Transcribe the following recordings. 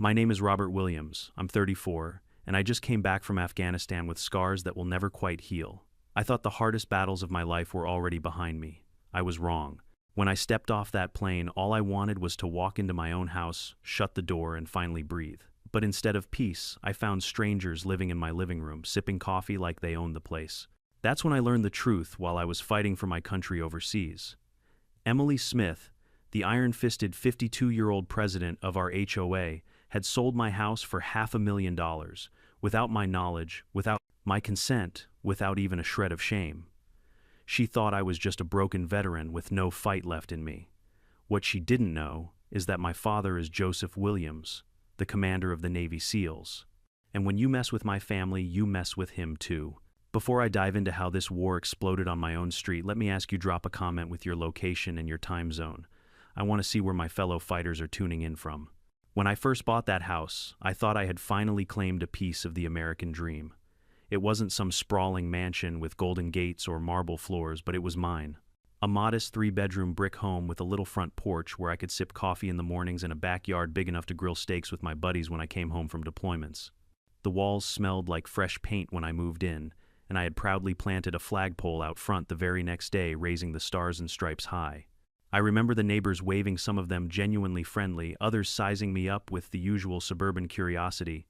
My name is Robert Williams. I'm 34, and I just came back from Afghanistan with scars that will never quite heal. I thought the hardest battles of my life were already behind me. I was wrong. When I stepped off that plane, all I wanted was to walk into my own house, shut the door, and finally breathe. But instead of peace, I found strangers living in my living room, sipping coffee like they owned the place. That's when I learned the truth while I was fighting for my country overseas. Emily Smith, the iron-fisted 52-year-old president of our HOA, had sold my house for $500,000, without my knowledge, without my consent, without even a shred of shame. She thought I was just a broken veteran with no fight left in me. What she didn't know is that my father is Joseph Williams, the commander of the Navy SEALs. And when you mess with my family, you mess with him too. Before I dive into how this war exploded on my own street, let me ask you drop a comment with your location and your time zone. I want to see where my fellow fighters are tuning in from. When I first bought that house, I thought I had finally claimed a piece of the American dream. It wasn't some sprawling mansion with golden gates or marble floors, but it was mine. A modest 3-bedroom brick home with a little front porch where I could sip coffee in the mornings and a backyard big enough to grill steaks with my buddies when I came home from deployments. The walls smelled like fresh paint when I moved in, and I had proudly planted a flagpole out front the very next day, raising the stars and stripes high. I remember the neighbors waving, some of them genuinely friendly, others sizing me up with the usual suburban curiosity.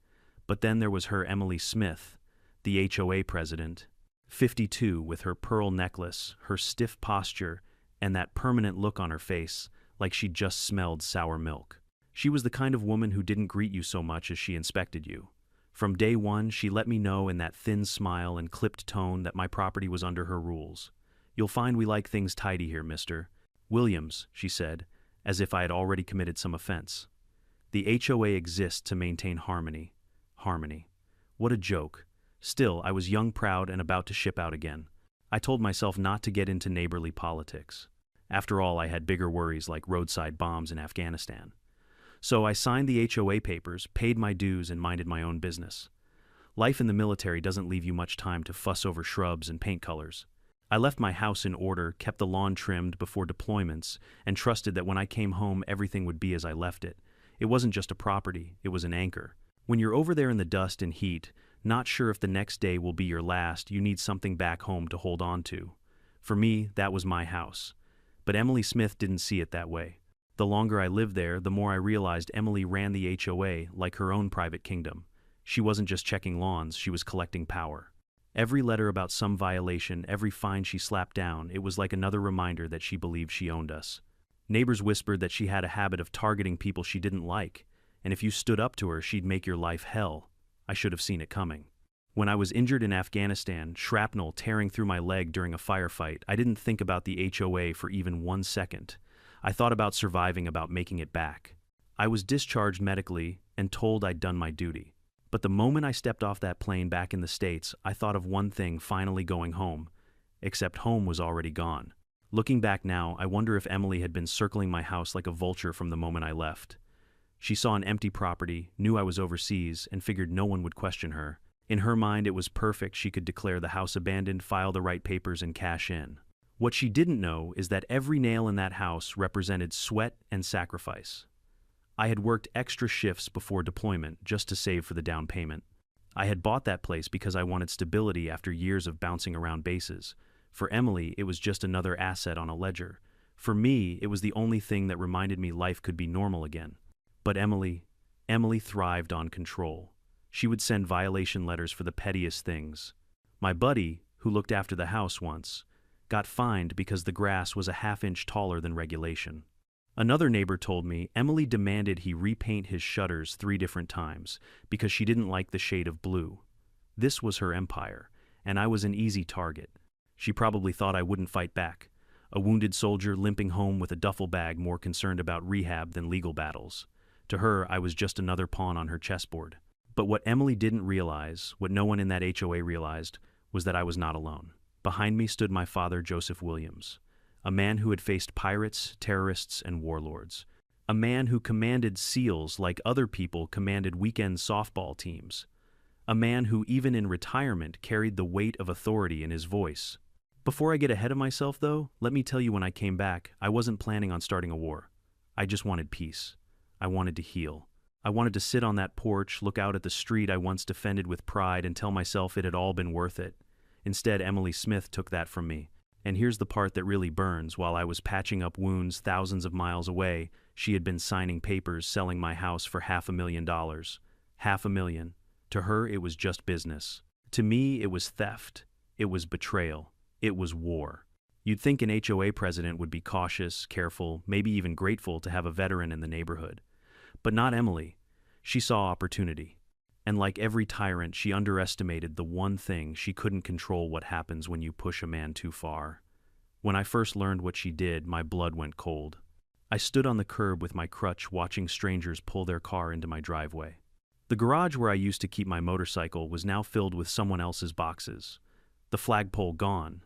But then there was her Emily Smith, the HOA president, 52, with her pearl necklace, her stiff posture, and that permanent look on her face, like she'd just smelled sour milk. She was the kind of woman who didn't greet you so much as she inspected you. From day one, she let me know in that thin smile and clipped tone that my property was under her rules. "You'll find we like things tidy here, Mr. Williams," she said, as if I had already committed some offense. "The HOA exists to maintain harmony." Harmony. What a joke. Still, I was young, proud, and about to ship out again. I told myself not to get into neighborly politics. After all, I had bigger worries like roadside bombs in Afghanistan. So I signed the HOA papers, paid my dues, and minded my own business. Life in the military doesn't leave you much time to fuss over shrubs and paint colors. I left my house in order, kept the lawn trimmed before deployments, and trusted that when I came home everything would be as I left it. It wasn't just a property, it was an anchor. When you're over there in the dust and heat, not sure if the next day will be your last, you need something back home to hold on to. For me, that was my house. But Emily Smith didn't see it that way. The longer I lived there, the more I realized Emily ran the HOA like her own private kingdom. She wasn't just checking lawns, she was collecting power. Every letter about some violation, every fine she slapped down, it was like another reminder that she believed she owned us. Neighbors whispered that she had a habit of targeting people she didn't like, and if you stood up to her, she'd make your life hell. I should have seen it coming. When I was injured in Afghanistan, shrapnel tearing through my leg during a firefight, I didn't think about the HOA for even 1 second. I thought about surviving, about making it back. I was discharged medically and told I'd done my duty. But the moment I stepped off that plane back in the States, I thought of one thing: finally going home. Except home was already gone. Looking back now, I wonder if Emily had been circling my house like a vulture from the moment I left. She saw an empty property, knew I was overseas, and figured no one would question her. In her mind, it was perfect. She could declare the house abandoned, file the right papers, and cash in. What she didn't know is that every nail in that house represented sweat and sacrifice. I had worked extra shifts before deployment just to save for the down payment. I had bought that place because I wanted stability after years of bouncing around bases. For Emily, it was just another asset on a ledger. For me, it was the only thing that reminded me life could be normal again. But Emily thrived on control. She would send violation letters for the pettiest things. My buddy, who looked after the house once, got fined because the grass was a half-inch taller than regulation. Another neighbor told me Emily demanded he repaint his shutters 3 different times because she didn't like the shade of blue. This was her empire, and I was an easy target. She probably thought I wouldn't fight back, a wounded soldier limping home with a duffel bag, more concerned about rehab than legal battles. To her, I was just another pawn on her chessboard. But what Emily didn't realize, what no one in that HOA realized, was that I was not alone. Behind me stood my father, Joseph Williams, a man who had faced pirates, terrorists, and warlords. A man who commanded SEALs like other people commanded weekend softball teams. A man who, even in retirement, carried the weight of authority in his voice. Before I get ahead of myself, though, let me tell you, when I came back, I wasn't planning on starting a war. I just wanted peace. I wanted to heal. I wanted to sit on that porch, look out at the street I once defended with pride, and tell myself it had all been worth it. Instead, Emily Smith took that from me. And here's the part that really burns. While I was patching up wounds thousands of miles away, she had been signing papers selling my house for $500,000. $500,000. To her, it was just business. To me, it was theft. It was betrayal. It was war. You'd think an HOA president would be cautious, careful, maybe even grateful to have a veteran in the neighborhood. But not Emily. She saw opportunity. And like every tyrant, she underestimated the one thing: she couldn't control what happens when you push a man too far. When I first learned what she did, my blood went cold. I stood on the curb with my crutch, watching strangers pull their car into my driveway. The garage where I used to keep my motorcycle was now filled with someone else's boxes. The flagpole gone.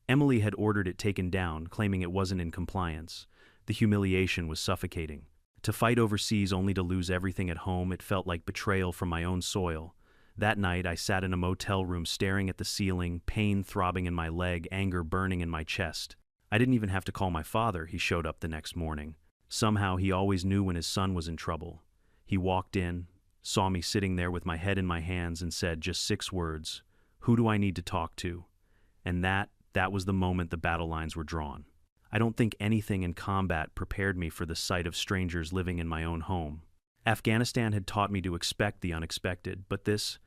Emily had ordered it taken down, claiming it wasn't in compliance. The humiliation was suffocating. To fight overseas only to lose everything at home, it felt like betrayal from my own soil. That night, I sat in a motel room staring at the ceiling, pain throbbing in my leg, anger burning in my chest. I didn't even have to call my father. He showed up the next morning. Somehow, he always knew when his son was in trouble. He walked in, saw me sitting there with my head in my hands, and said just 6 words: "Who do I need to talk to?" And that was the moment the battle lines were drawn. I don't think anything in combat prepared me for the sight of strangers living in my own home. Afghanistan had taught me to expect the unexpected, but this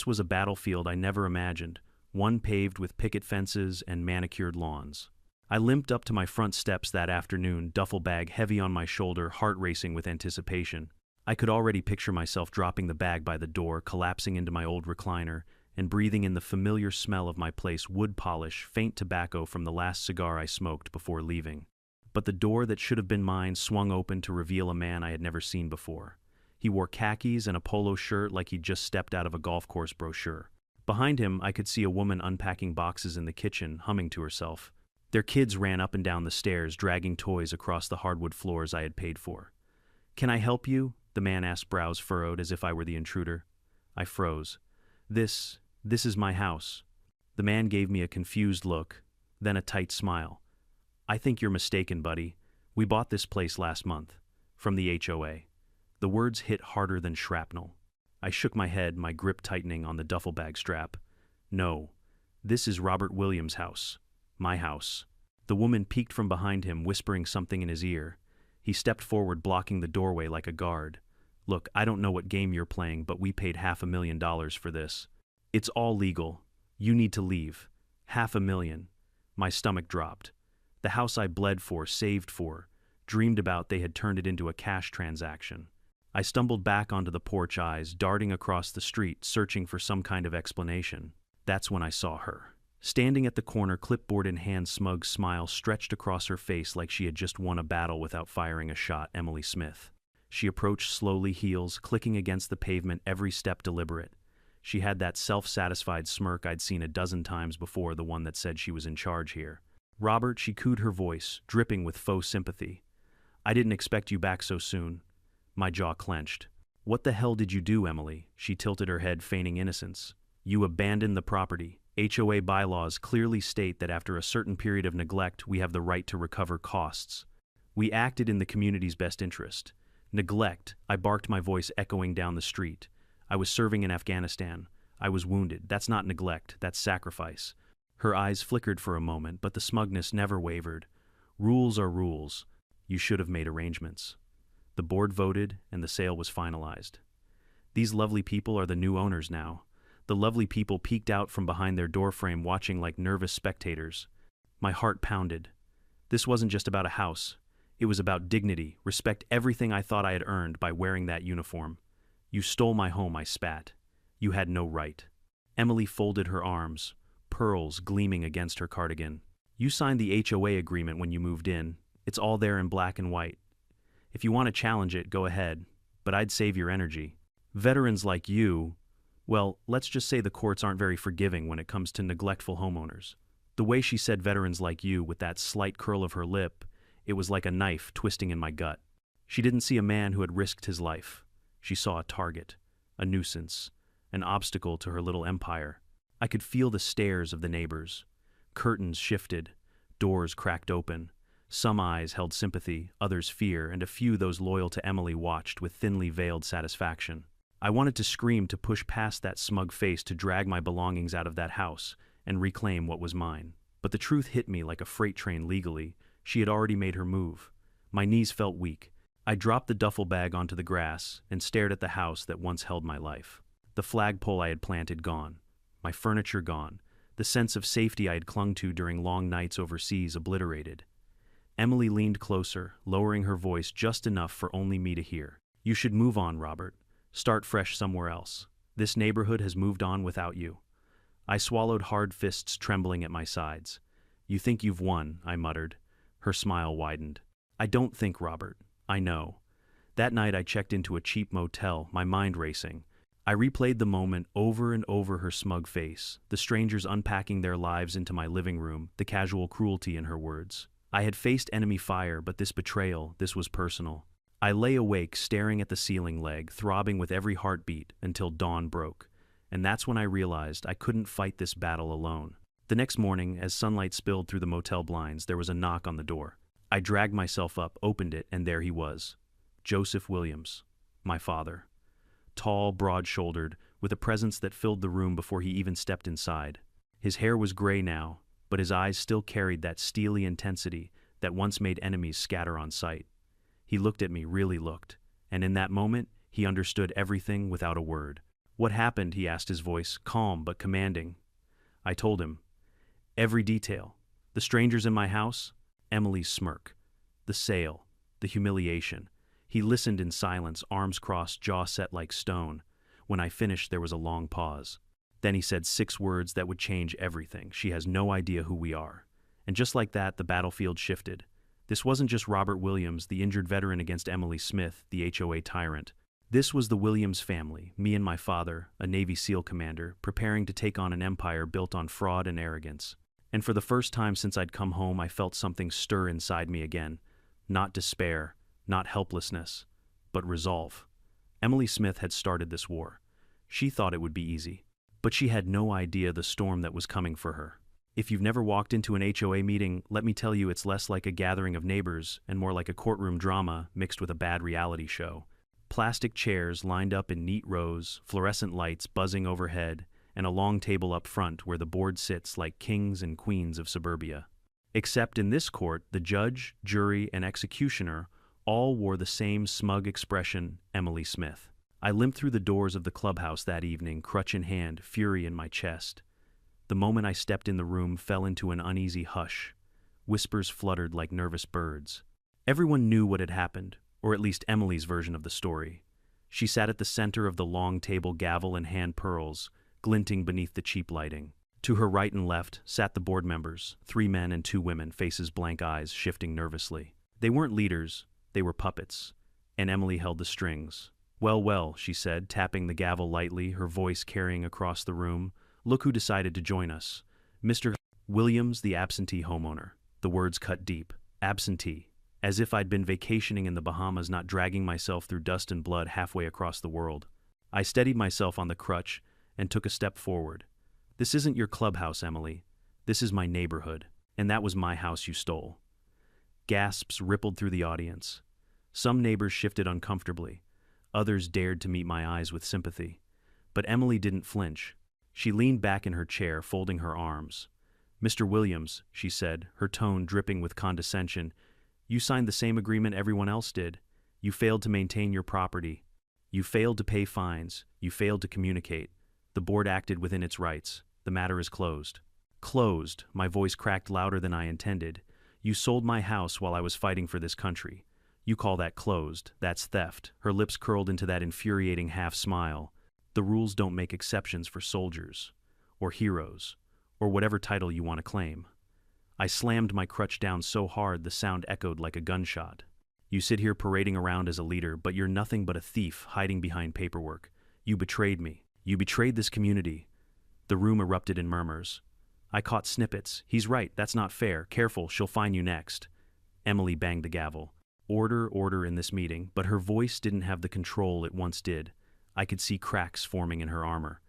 was a battlefield I never imagined, one paved with picket fences and manicured lawns. I limped up to my front steps that afternoon, duffel bag heavy on my shoulder, heart racing with anticipation. I could already picture myself dropping the bag by the door, collapsing into my old recliner, and breathing in the familiar smell of my place: wood polish, faint tobacco from the last cigar I smoked before leaving. But the door that should have been mine swung open to reveal a man I had never seen before. He wore khakis and a polo shirt like he'd just stepped out of a golf course brochure. Behind him, I could see a woman unpacking boxes in the kitchen, humming to herself. Their kids ran up and down the stairs, dragging toys across the hardwood floors I had paid for. "Can I help you?" the man asked, brows furrowed, as if I were the intruder. I froze. This is my house." The man gave me a confused look, then a tight smile. "I think you're mistaken, buddy. We bought this place last month. From the HOA." The words hit harder than shrapnel. I shook my head, my grip tightening on the duffel bag strap. "No, this is Robert Williams' house. My house." The woman peeked from behind him, whispering something in his ear. He stepped forward, blocking the doorway like a guard. "Look, I don't know what game you're playing, but we paid $500,000 for this. It's all legal. You need to leave. $500,000. My stomach dropped. The house I bled for, saved for, dreamed about, they had turned it into a cash transaction. I stumbled back onto the porch, eyes darting across the street, searching for some kind of explanation. That's when I saw her. Standing at the corner, clipboard in hand, smug smile stretched across her face like she had just won a battle without firing a shot. Emily Smith. She approached slowly, heels clicking against the pavement, every step deliberate. She had that self-satisfied smirk I'd seen a dozen times before, the one that said she was in charge here. "Robert," she cooed, her voice dripping with faux sympathy. "I didn't expect you back so soon." My jaw clenched. "What the hell did you do, Emily?" She tilted her head, feigning innocence. "You abandoned the property. HOA bylaws clearly state that after a certain period of neglect, we have the right to recover costs. We acted in the community's best interest." "Neglect," I barked, my voice echoing down the street. "I was serving in Afghanistan. I was wounded. That's not neglect, that's sacrifice." Her eyes flickered for a moment, but the smugness never wavered. "Rules are rules. You should have made arrangements." The board voted, and the sale was finalized. These lovely people are the new owners now. The lovely people peeked out from behind their doorframe, watching like nervous spectators. My heart pounded. This wasn't just about a house. It was about dignity, respect, everything I thought I had earned by wearing that uniform. "You stole my home," I spat. "You had no right." Emily folded her arms, pearls gleaming against her cardigan. "You signed the HOA agreement when you moved in. It's all there in black and white. If you want to challenge it, go ahead, but I'd save your energy. Veterans like you, well, let's just say the courts aren't very forgiving when it comes to neglectful homeowners." The way she said "veterans like you" with that slight curl of her lip, it was like a knife twisting in my gut. She didn't see a man who had risked his life. She saw a target, a nuisance, an obstacle to her little empire. I could feel the stares of the neighbors. Curtains shifted, doors cracked open. Some eyes held sympathy, others fear, and a few those loyal to Emily watched with thinly veiled satisfaction. I wanted to scream, to push past that smug face, to drag my belongings out of that house and reclaim what was mine. But the truth hit me like a freight train legally. She had already made her move. My knees felt weak. I dropped the duffel bag onto the grass and stared at the house that once held my life. The flagpole I had planted gone. My furniture gone. The sense of safety I had clung to during long nights overseas obliterated. Emily leaned closer, lowering her voice just enough for only me to hear. "You should move on, Robert. Start fresh somewhere else. This neighborhood has moved on without you." I swallowed hard, fists trembling at my sides. "You think you've won," I muttered. Her smile widened. "I don't think, Robert. I know." That night I checked into a cheap motel, my mind racing. I replayed the moment over and over, her smug face, the strangers unpacking their lives into my living room, the casual cruelty in her words. I had faced enemy fire, but this betrayal, this was personal. I lay awake, staring at the ceiling leg, throbbing with every heartbeat, until dawn broke. And that's when I realized I couldn't fight this battle alone. The next morning, as sunlight spilled through the motel blinds, there was a knock on the door. I dragged myself up, opened it, and there he was. Joseph Williams, my father. Tall, broad-shouldered, with a presence that filled the room before he even stepped inside. His hair was gray now, but his eyes still carried that steely intensity that once made enemies scatter on sight. He looked at me, really looked, and in that moment, he understood everything without a word. "What happened?" he asked, his voice calm but commanding. I told him. Every detail. The strangers in my house, Emily's smirk, the sale, the humiliation. He listened in silence, arms crossed, jaw set like stone. When I finished, there was a long pause. Then he said 6 words that would change everything. "She has no idea who we are." And just like that, the battlefield shifted. This wasn't just Robert Williams, the injured veteran, against Emily Smith, the HOA tyrant. This was the Williams family, me and my father, a Navy SEAL commander, preparing to take on an empire built on fraud and arrogance. And for the first time since I'd come home, I felt something stir inside me again. Not despair, not helplessness, but resolve. Emily Smith had started this war. She thought it would be easy. But she had no idea the storm that was coming for her. If you've never walked into an HOA meeting, let me tell you, it's less like a gathering of neighbors and more like a courtroom drama mixed with a bad reality show. Plastic chairs lined up in neat rows, fluorescent lights buzzing overhead, and a long table up front where the board sits like kings and queens of suburbia. Except in this court, the judge, jury, and executioner all wore the same smug expression, Emily Smith. I limped through the doors of the clubhouse that evening, crutch in hand, fury in my chest. The moment I stepped in the room fell into an uneasy hush. Whispers fluttered like nervous birds. Everyone knew what had happened, or at least Emily's version of the story. She sat at the center of the long table, gavel in hand, pearls glinting beneath the cheap lighting. To her right and left sat the board members, 3 men and 2 women, faces blank, eyes shifting nervously. They weren't leaders, they were puppets, and Emily held the strings. "Well, well," she said, tapping the gavel lightly, her voice carrying across the room. "Look who decided to join us. Mr. Williams, the absentee homeowner." The words cut deep. Absentee. As if I'd been vacationing in the Bahamas, not dragging myself through dust and blood halfway across the world. I steadied myself on the crutch and took a step forward. "This isn't your clubhouse, Emily. This is my neighborhood, and that was my house you stole." Gasps rippled through the audience. Some neighbors shifted uncomfortably. Others dared to meet my eyes with sympathy. But Emily didn't flinch. She leaned back in her chair, folding her arms. "Mr. Williams," she said, her tone dripping with condescension, "you signed the same agreement everyone else did. You failed to maintain your property. You failed to pay fines. You failed to communicate. The board acted within its rights. The matter is closed." "Closed," my voice cracked louder than I intended. "You sold my house while I was fighting for this country. You call that closed? That's theft." Her lips curled into that infuriating half smile. "The rules don't make exceptions for soldiers, or heroes, or whatever title you want to claim." I slammed my crutch down so hard the sound echoed like a gunshot. "You sit here parading around as a leader, but you're nothing but a thief hiding behind paperwork. You betrayed me. You betrayed this community." The room erupted in murmurs. I caught snippets. "He's right, that's not fair. Careful, she'll find you next." Emily banged the gavel. Order, order in this meeting, but her voice didn't have the control it once did. I could see cracks forming in her armor.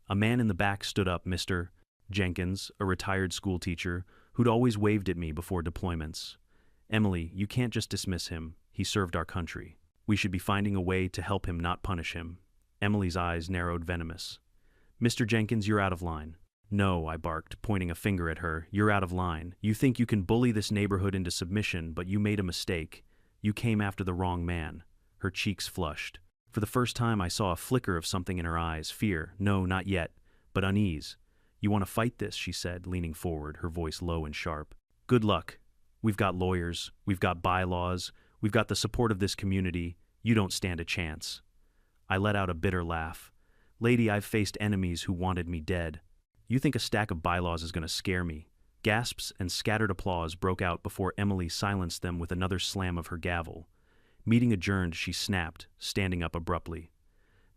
A man in the back stood up, Mr. Jenkins, a retired schoolteacher, who'd always waved at me before deployments. Emily, you can't just dismiss him. He served our country. We should be finding a way to help him, not punish him. Emily's eyes narrowed venomous. Mr. Jenkins, you're out of line. No, I barked, pointing a finger at her. You're out of line. You think you can bully this neighborhood into submission, but you made a mistake. You came after the wrong man. Her cheeks flushed. For the first time, I saw a flicker of something in her eyes. Fear. No, not yet. But unease. You want to fight this, she said, leaning forward, her voice low and sharp. Good luck. We've got lawyers. We've got bylaws. We've got the support of this community. You don't stand a chance. I let out a bitter laugh. Lady, I've faced enemies who wanted me dead. You think a stack of bylaws is going to scare me? Gasps and scattered applause broke out before Emily silenced them with another slam of her gavel. Meeting adjourned, she snapped, standing up abruptly.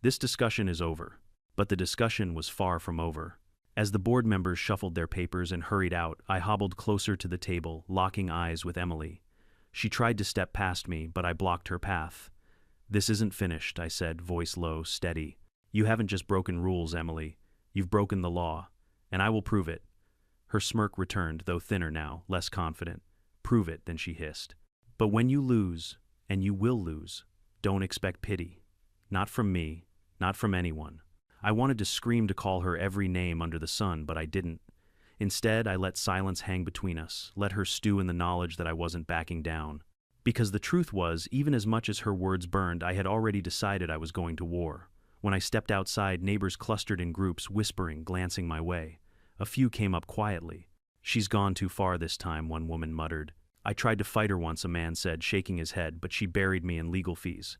This discussion is over. But the discussion was far from over. As the board members shuffled their papers and hurried out, I hobbled closer to the table, locking eyes with Emily. She tried to step past me, but I blocked her path. This isn't finished, I said, voice low, steady. You haven't just broken rules, Emily. You've broken the law. And I will prove it. Her smirk returned, though thinner now, less confident. Prove it, then she hissed. But when you lose, and you will lose, don't expect pity. Not from me, not from anyone. I wanted to scream to call her every name under the sun, but I didn't. Instead, I let silence hang between us, let her stew in the knowledge that I wasn't backing down. Because the truth was, even as much as her words burned, I had already decided I was going to war. When I stepped outside, neighbors clustered in groups, whispering, glancing my way. A few came up quietly. She's gone too far this time, one woman muttered. I tried to fight her once, a man said, shaking his head, but she buried me in legal fees.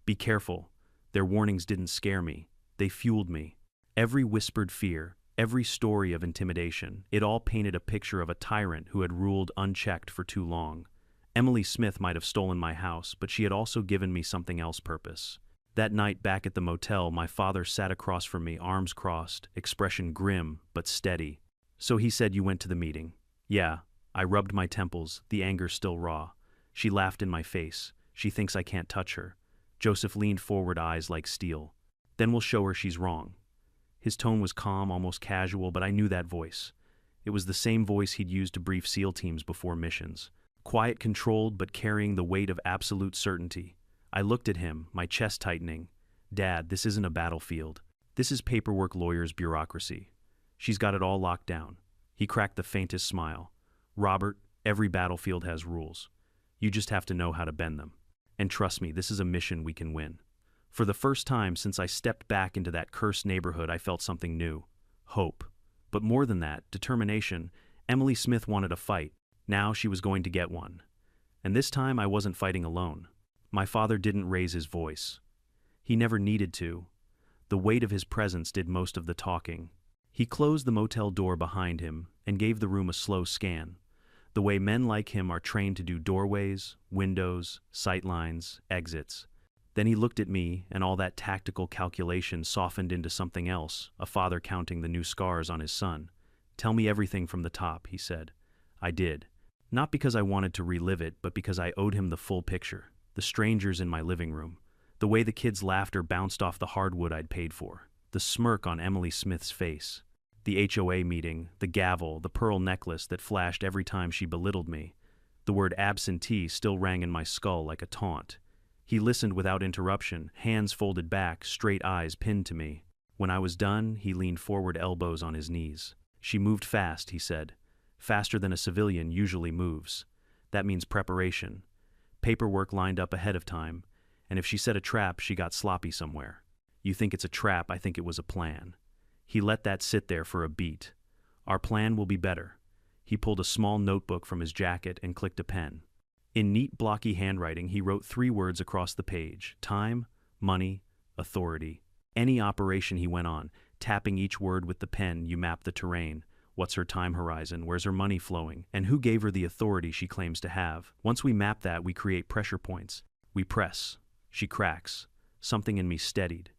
Be careful. Their warnings didn't scare me. They fueled me. Every whispered fear, every story of intimidation, it all painted a picture of a tyrant who had ruled unchecked for too long. Emily Smith might have stolen my house, but she had also given me something else purpose. That night back at the motel, my father sat across from me, arms crossed, expression grim but steady. So he said, you went to the meeting. Yeah. I rubbed my temples, the anger still raw. She laughed in my face. She thinks I can't touch her. Joseph leaned forward, eyes like steel. Then we'll show her she's wrong. His tone was calm, almost casual, but I knew that voice. It was the same voice he'd used to brief SEAL teams before missions. Quiet, controlled, but carrying the weight of absolute certainty. I looked at him, my chest tightening. Dad, this isn't a battlefield. This is paperwork, lawyers, bureaucracy. She's got it all locked down. He cracked the faintest smile. Robert, every battlefield has rules. You just have to know how to bend them. And trust me, this is a mission we can win. For the first time since I stepped back into that cursed neighborhood, I felt something new. Hope. But more than that, determination. Emily Smith wanted a fight. Now she was going to get one. And this time I wasn't fighting alone. My father didn't raise his voice. He never needed to. The weight of his presence did most of the talking. He closed the motel door behind him and gave the room a slow scan, the way men like him are trained to do: doorways, windows, sightlines, exits. Then he looked at me, and all that tactical calculation softened into something else, a father counting the new scars on his son. Tell me everything from the top, he said. I did. Not because I wanted to relive it, but because I owed him the full picture. The strangers in my living room. The way the kids' laughter bounced off the hardwood I'd paid for. The smirk on Emily Smith's face. The HOA meeting, the gavel, the pearl necklace that flashed every time she belittled me. The word absentee still rang in my skull like a taunt. He listened without interruption, hands folded back, straight eyes pinned to me. When I was done, he leaned forward, elbows on his knees. She moved fast, he said. Faster than a civilian usually moves. That means preparation. Paperwork lined up ahead of time, and if she set a trap, she got sloppy somewhere. You think it's a trap, I think it was a plan. He let that sit there for a beat. Our plan will be better. He pulled a small notebook from his jacket and clicked a pen. In neat, blocky handwriting, he wrote 3 words across the page: time, money, authority. Any operation, he went on, tapping each word with the pen. You map the terrain. What's her time horizon? Where's her money flowing? And who gave her the authority she claims to have? Once we map that, we create pressure points. We press. She cracks. Something in me steadied.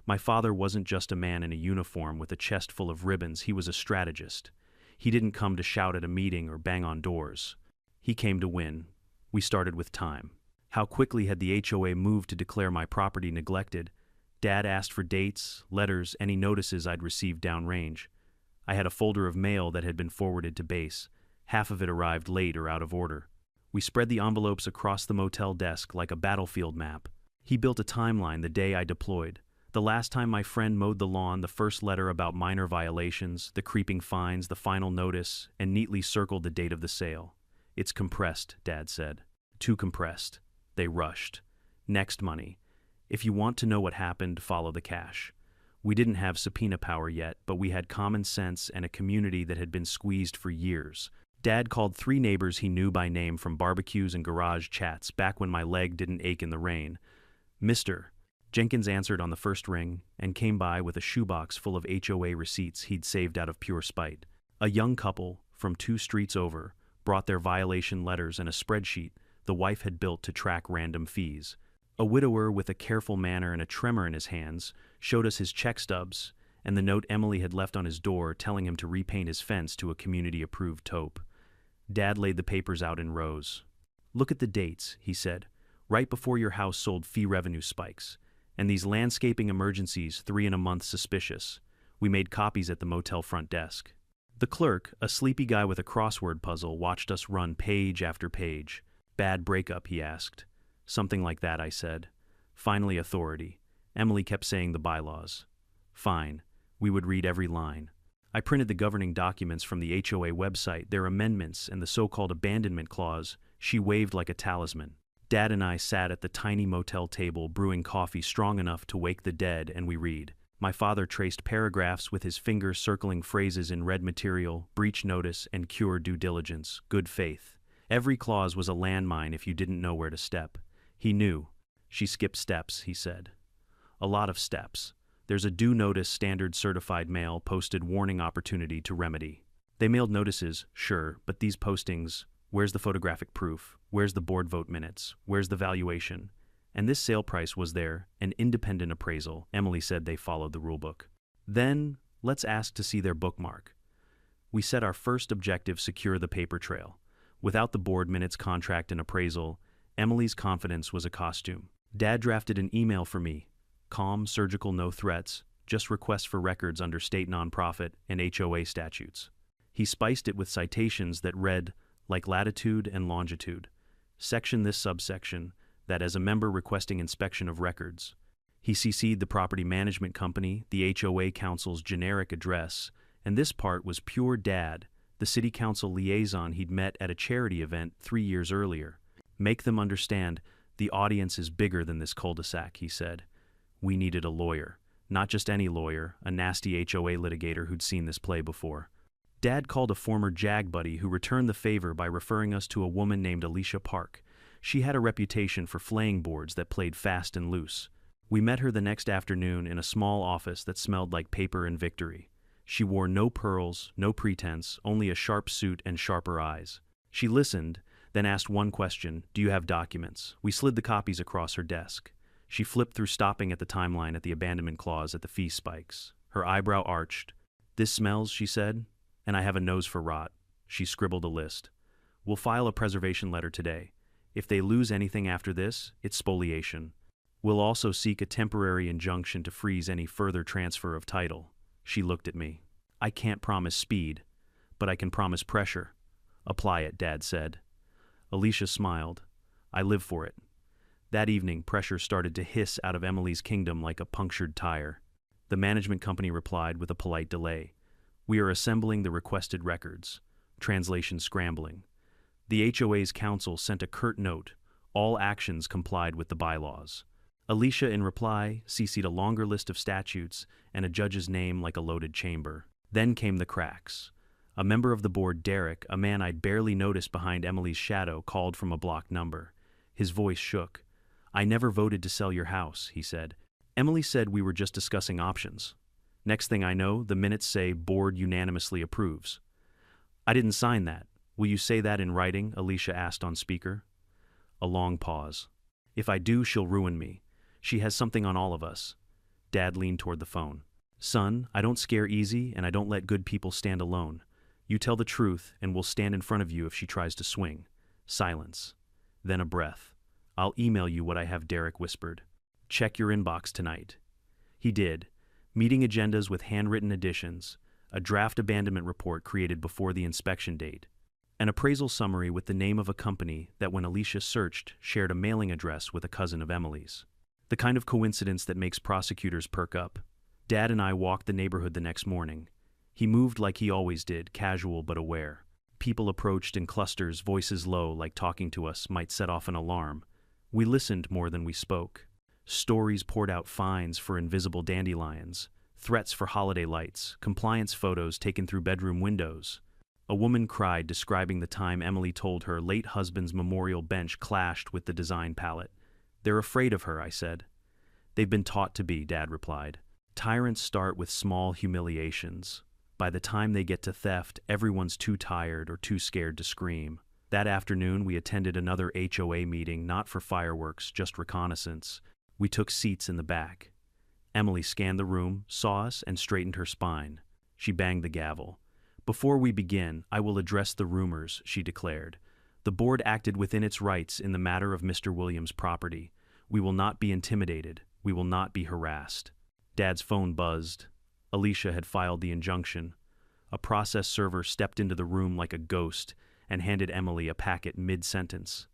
My father wasn't just a man in a uniform with a chest full of ribbons. He was a strategist. He didn't come to shout at a meeting or bang on doors. He came to win. We started with time. How quickly had the HOA moved to declare my property neglected? Dad asked for dates, letters, any notices I'd received downrange. I had a folder of mail that had been forwarded to base. Half of it arrived late or out of order. We spread the envelopes across the motel desk like a battlefield map. He built a timeline the day I deployed. The last time my friend mowed the lawn, the first letter about minor violations, the creeping fines, the final notice, and neatly circled the date of the sale. It's compressed, Dad said. Too compressed. They rushed. Next money. If you want to know what happened, follow the cash. We didn't have subpoena power yet, but we had common sense and a community that had been squeezed for years. Dad called 3 neighbors he knew by name from barbecues and garage chats back when my leg didn't ache in the rain. Mr. Jenkins answered on the first ring and came by with a shoebox full of HOA receipts he'd saved out of pure spite. A young couple, from 2 streets over, brought their violation letters and a spreadsheet the wife had built to track random fees. A widower with a careful manner and a tremor in his hands showed us his check stubs and the note Emily had left on his door telling him to repaint his fence to a community-approved taupe. Dad laid the papers out in rows. Look at the dates, he said, right before your house sold fee revenue spikes. And these landscaping emergencies, 3 in a month suspicious. We made copies at the motel front desk. The clerk, a sleepy guy with a crossword puzzle, watched us run page after page. Bad breakup, he asked. Something like that, I said. Finally, authority. Emily kept saying the bylaws. Fine. We would read every line. I printed the governing documents from the HOA website, their amendments, and the so-called abandonment clause. She waved like a talisman. Dad and I sat at the tiny motel table brewing coffee strong enough to wake the dead, and we read. My father traced paragraphs with his finger circling phrases in red material, breach notice, and cure due diligence, good faith. Every clause was a landmine if you didn't know where to step. He knew. She skipped steps, he said. A lot of steps. There's a due notice standard certified mail posted warning opportunity to remedy. They mailed notices, sure, but these postings, where's the photographic proof? Where's the board vote minutes? Where's the valuation? And this sale price was there, an independent appraisal. Emily said they followed the rulebook. Then, let's ask to see their bookmark. We set our first objective: secure the paper trail. Without the board minutes, contract, and appraisal, Emily's confidence was a costume. Dad drafted an email for me. Calm, surgical, no threats, just requests for records under state nonprofit and HOA statutes. He spiced it with citations that read, like latitude and longitude. Section this subsection, that as a member requesting inspection of records. He CC'd the property management company, the HOA council's generic address, and this part was pure Dad, the city council liaison he'd met at a charity event 3 years earlier. Make them understand the audience is bigger than this cul-de-sac, he said. We needed a lawyer. Not just any lawyer, a nasty HOA litigator who'd seen this play before. Dad called a former JAG buddy who returned the favor by referring us to a woman named Alicia Park. She had a reputation for flaying boards that played fast and loose. We met her the next afternoon in a small office that smelled like paper and victory. She wore no pearls, no pretense, only a sharp suit and sharper eyes. She listened, then asked one question: do you have documents? We slid the copies across her desk. She flipped through, stopping at the timeline at the abandonment clause at the fee spikes. Her eyebrow arched. This smells, she said, and I have a nose for rot. She scribbled a list. We'll file a preservation letter today. If they lose anything after this, it's spoliation. We'll also seek a temporary injunction to freeze any further transfer of title. She looked at me. I can't promise speed, but I can promise pressure. Apply it, Dad said. Alicia smiled. I live for it. That evening, pressure started to hiss out of Emily's kingdom like a punctured tire. The management company replied with a polite delay. We are assembling the requested records. Translation scrambling. The HOA's council sent a curt note. All actions complied with the bylaws. Alicia, in reply, CC'd a longer list of statutes and a judge's name like a loaded chamber. Then came the cracks. A member of the board, Derek, a man I'd barely noticed behind Emily's shadow, called from a blocked number. His voice shook. I never voted to sell your house, he said. Emily said we were just discussing options. Next thing I know, the minutes say board unanimously approves. I didn't sign that. Will you say that in writing? Alicia asked on speaker. A long pause. If I do, she'll ruin me. She has something on all of us. Dad leaned toward the phone. Son, I don't scare easy, and I don't let good people stand alone. You tell the truth, and we'll stand in front of you if she tries to swing. Silence. Then a breath. I'll email you what I have, Derek whispered. Check your inbox tonight. He did. Meeting agendas with handwritten additions. A draft abandonment report created before the inspection date. An appraisal summary with the name of a company that, when Alicia searched, shared a mailing address with a cousin of Emily's. The kind of coincidence that makes prosecutors perk up. Dad and I walked the neighborhood the next morning. He moved like he always did, casual but aware. People approached in clusters, voices low, like talking to us might set off an alarm. We listened more than we spoke. Stories poured out: fines for invisible dandelions, threats for holiday lights, compliance photos taken through bedroom windows. A woman cried, describing the time Emily told her late husband's memorial bench clashed with the design palette. "They're afraid of her," I said. "They've been taught to be," Dad replied. "Tyrants start with small humiliations. By the time they get to theft, everyone's too tired or too scared to scream." That afternoon, we attended another HOA meeting, not for fireworks, just reconnaissance. We took seats in the back. Emily scanned the room, saw us, and straightened her spine. She banged the gavel. "Before we begin, I will address the rumors," she declared. "The board acted within its rights in the matter of Mr. Williams' property. We will not be intimidated. We will not be harassed." Dad's phone buzzed. Alicia had filed the injunction. A process server stepped into the room like a ghost and handed Emily a packet mid-sentence.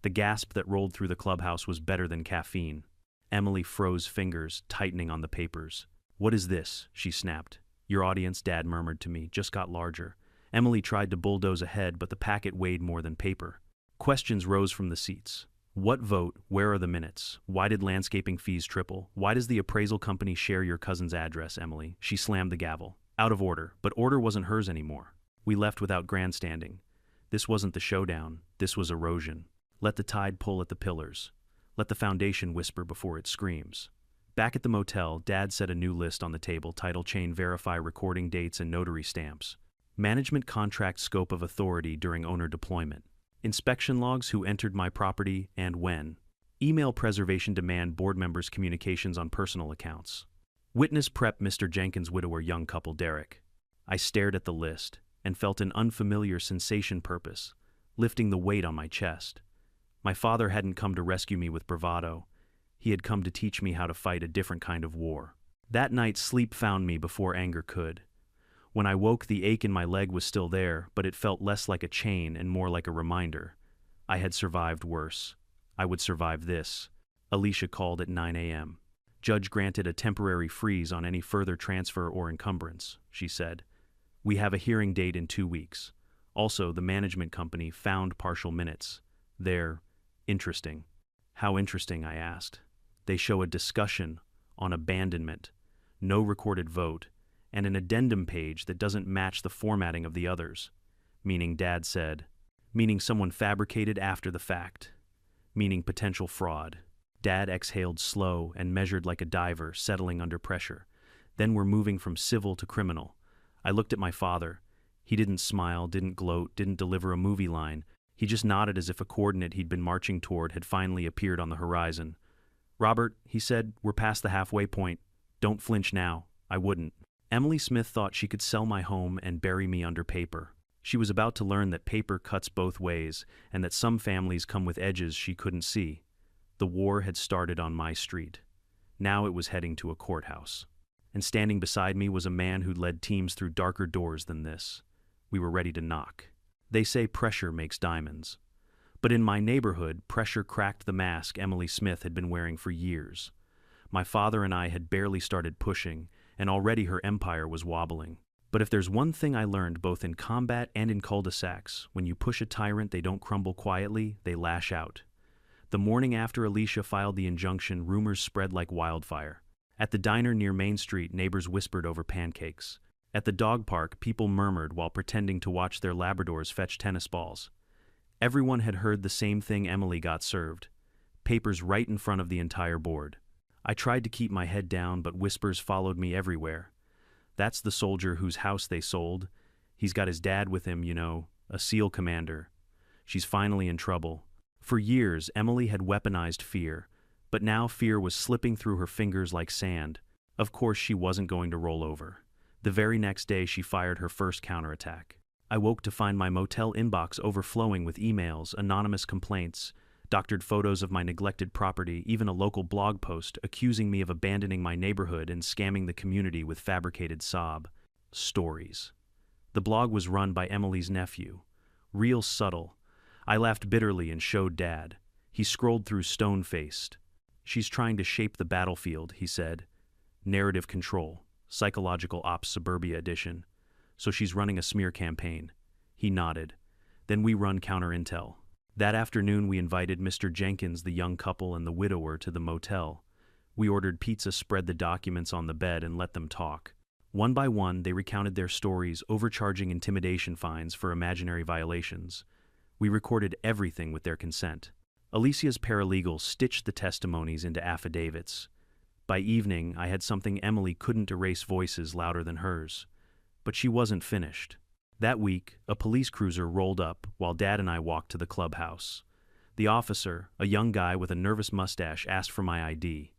The gasp that rolled through the clubhouse was better than caffeine. Emily froze, fingers tightening on the papers. "What is this?" she snapped. "Your audience," Dad murmured to me, just got larger. Emily tried to bulldoze ahead, but the packet weighed more than paper. Questions rose from the seats. What vote? Where are the minutes? Why did landscaping fees triple? Why does the appraisal company share your cousin's address, Emily? She slammed the gavel. Out of order, but order wasn't hers anymore. We left without grandstanding. This wasn't the showdown, this was erosion. Let the tide pull at the pillars. Let the foundation whisper before it screams. Back at the motel, Dad set a new list on the table: title chain, verify recording dates and notary stamps. Management contract, scope of authority during owner deployment. Inspection logs, who entered my property and when. Email preservation, demand board members' communications on personal accounts. Witness prep, Mr. Jenkins' widower, young couple Derek. I stared at the list and felt an unfamiliar sensation, purpose, lifting the weight on my chest. My father hadn't come to rescue me with bravado. He had come to teach me how to fight a different kind of war. That night, sleep found me before anger could. When I woke, the ache in my leg was still there, but it felt less like a chain and more like a reminder. I had survived worse. I would survive this. Alicia called at 9 a.m. Judge granted a temporary freeze on any further transfer or encumbrance, she said. We have a hearing date in 2 weeks. Also, the management company found partial minutes. They're interesting. How interesting, I asked. They show a discussion on abandonment, no recorded vote, and an addendum page that doesn't match the formatting of the others. Meaning, Dad said. Meaning someone fabricated after the fact. Meaning potential fraud. Dad exhaled slow and measured like a diver settling under pressure. Then we're moving from civil to criminal. I looked at my father. He didn't smile, didn't gloat, didn't deliver a movie line. He just nodded as if a coordinate he'd been marching toward had finally appeared on the horizon. "Robert," he said, "we're past the halfway point. Don't flinch now." I wouldn't. Emily Smith thought she could sell my home and bury me under paper. She was about to learn that paper cuts both ways and that some families come with edges she couldn't see. The war had started on my street. Now it was heading to a courthouse. And standing beside me was a man who'd led teams through darker doors than this. We were ready to knock. They say pressure makes diamonds. But in my neighborhood, pressure cracked the mask Emily Smith had been wearing for years. My father and I had barely started pushing, and already her empire was wobbling. But if there's one thing I learned both in combat and in cul-de-sacs, when you push a tyrant, they don't crumble quietly, they lash out. The morning after Alicia filed the injunction, rumors spread like wildfire. At the diner near Main Street, neighbors whispered over pancakes. At the dog park, people murmured while pretending to watch their Labradors fetch tennis balls. Everyone had heard the same thing Emily got served. Papers right in front of the entire board. I tried to keep my head down, but whispers followed me everywhere. That's the soldier whose house they sold. He's got his dad with him, you know, a SEAL commander. She's finally in trouble. For years, Emily had weaponized fear, but now fear was slipping through her fingers like sand. Of course, she wasn't going to roll over. The very next day, she fired her first counterattack. I woke to find my motel inbox overflowing with emails, anonymous complaints, doctored photos of my neglected property, even a local blog post accusing me of abandoning my neighborhood and scamming the community with fabricated sob stories. The blog was run by Emily's nephew, Real subtle. I laughed bitterly and showed Dad. He scrolled through stone-faced. She's trying to shape the battlefield, he said. Narrative control. Psychological Ops Suburbia Edition. So she's running a smear campaign. He nodded. Then we run counter-intel. That afternoon we invited Mr. Jenkins, the young couple, and the widower to the motel. We ordered pizza, spread the documents on the bed, and let them talk. One by one, they recounted their stories, overcharging intimidation fines for imaginary violations. We recorded everything with their consent. Alicia's paralegal stitched the testimonies into affidavits. By evening, I had something Emily couldn't erase, voices louder than hers. But she wasn't finished. That week, a police cruiser rolled up while Dad and I walked to the clubhouse. The officer, a young guy with a nervous mustache, asked for my ID.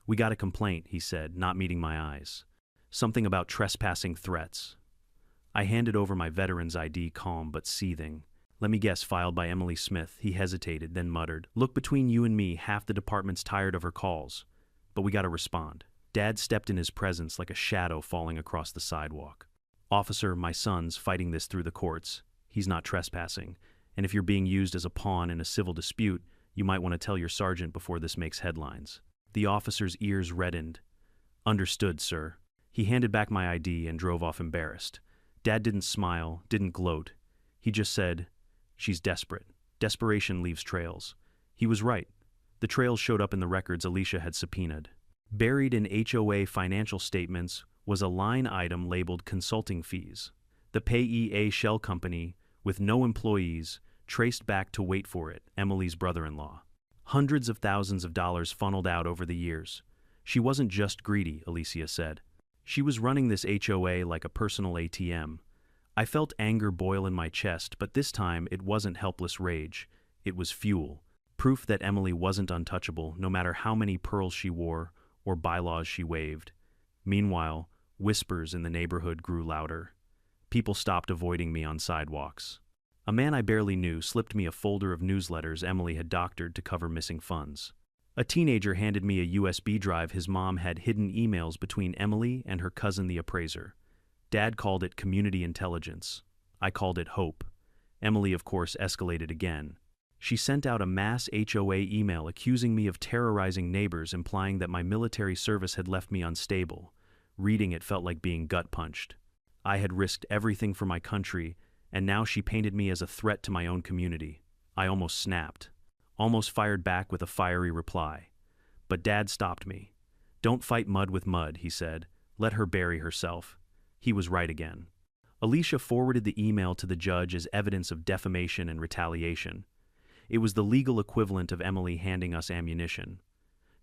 We got a complaint, he said, not meeting my eyes. Something about trespassing threats. I handed over my veteran's ID, calm but seething. Let me guess, filed by Emily Smith. He hesitated, then muttered, Look, between you and me, half the department's tired of her calls. But we gotta respond. Dad stepped in his presence like a shadow falling across the sidewalk. Officer, my son's fighting this through the courts. He's not trespassing. And if you're being used as a pawn in a civil dispute, you might want to tell your sergeant before this makes headlines. The officer's ears reddened. Understood, sir. He handed back my ID and drove off embarrassed. Dad didn't smile, didn't gloat. He just said, She's desperate. Desperation leaves trails. He was right. The trails showed up in the records Alicia had subpoenaed. Buried in HOA financial statements was a line item labeled consulting fees. The payee, a shell company with no employees, traced back to, wait for it, Emily's brother-in-law. Hundreds of thousands of dollars funneled out over the years. She wasn't just greedy, Alicia said. She was running this HOA like a personal ATM. I felt anger boil in my chest, but this time it wasn't helpless rage. It was fuel. Proof that Emily wasn't untouchable, no matter how many pearls she wore or bylaws she waved. Meanwhile, whispers in the neighborhood grew louder. People stopped avoiding me on sidewalks. A man I barely knew slipped me a folder of newsletters Emily had doctored to cover missing funds. A teenager handed me a USB drive his mom had hidden emails between Emily and her cousin the appraiser. Dad called it community intelligence. I called it hope. Emily, of course, escalated again. She sent out a mass HOA email accusing me of terrorizing neighbors, implying that my military service had left me unstable. Reading it felt like being gut-punched. I had risked everything for my country, and now she painted me as a threat to my own community. I almost snapped. Almost fired back with a fiery reply. But Dad stopped me. Don't fight mud with mud, he said. Let her bury herself. He was right again. Alicia forwarded the email to the judge as evidence of defamation and retaliation. It was the legal equivalent of Emily handing us ammunition.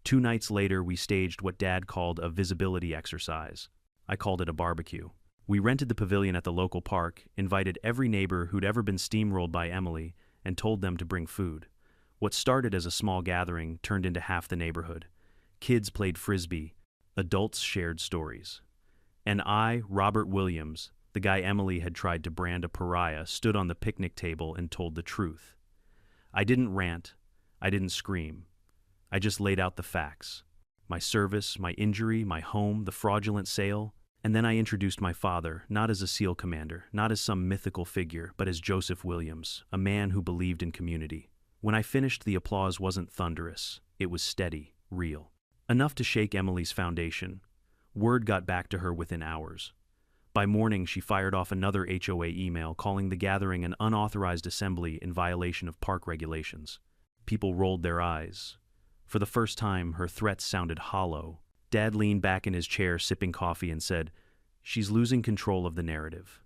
2 nights later, we staged what Dad called a visibility exercise. I called it a barbecue. We rented the pavilion at the local park, invited every neighbor who'd ever been steamrolled by Emily, and told them to bring food. What started as a small gathering turned into half the neighborhood. Kids played frisbee. Adults shared stories. And I, Robert Williams, the guy Emily had tried to brand a pariah, stood on the picnic table and told the truth. I didn't rant. I didn't scream. I just laid out the facts. My service, my injury, my home, the fraudulent sale. And then I introduced my father, not as a SEAL commander, not as some mythical figure, but as Joseph Williams, a man who believed in community. When I finished, the applause wasn't thunderous. It was steady, real. Enough to shake Emily's foundation. Word got back to her within hours. By morning, she fired off another HOA email calling the gathering an unauthorized assembly in violation of park regulations. People rolled their eyes. For the first time, her threats sounded hollow. Dad leaned back in his chair, sipping coffee, and said, She's losing control of the narrative.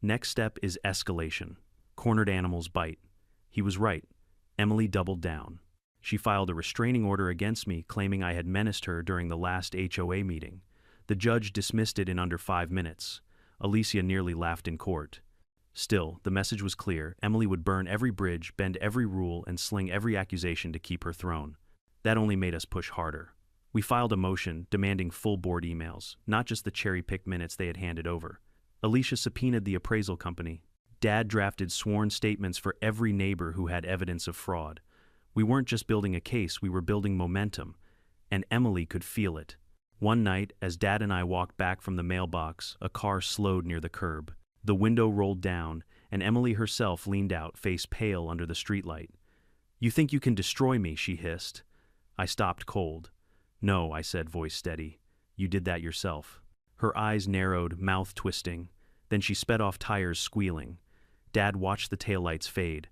Next step is escalation. Cornered animals bite. He was right. Emily doubled down. She filed a restraining order against me, claiming I had menaced her during the last HOA meeting. The judge dismissed it in under 5 minutes. Alicia nearly laughed in court. Still, the message was clear. Emily would burn every bridge, bend every rule, and sling every accusation to keep her throne. That only made us push harder. We filed a motion demanding full board emails, not just the cherry-picked minutes they had handed over. Alicia subpoenaed the appraisal company. Dad drafted sworn statements for every neighbor who had evidence of fraud. We weren't just building a case, we were building momentum, and Emily could feel it. One night, as Dad and I walked back from the mailbox, a car slowed near the curb. The window rolled down, and Emily herself leaned out, face pale under the streetlight. "You think you can destroy me," she hissed. I stopped cold. "No," I said, voice steady. "You did that yourself." Her eyes narrowed, mouth twisting. Then she sped off, tires squealing. Dad watched the taillights fade.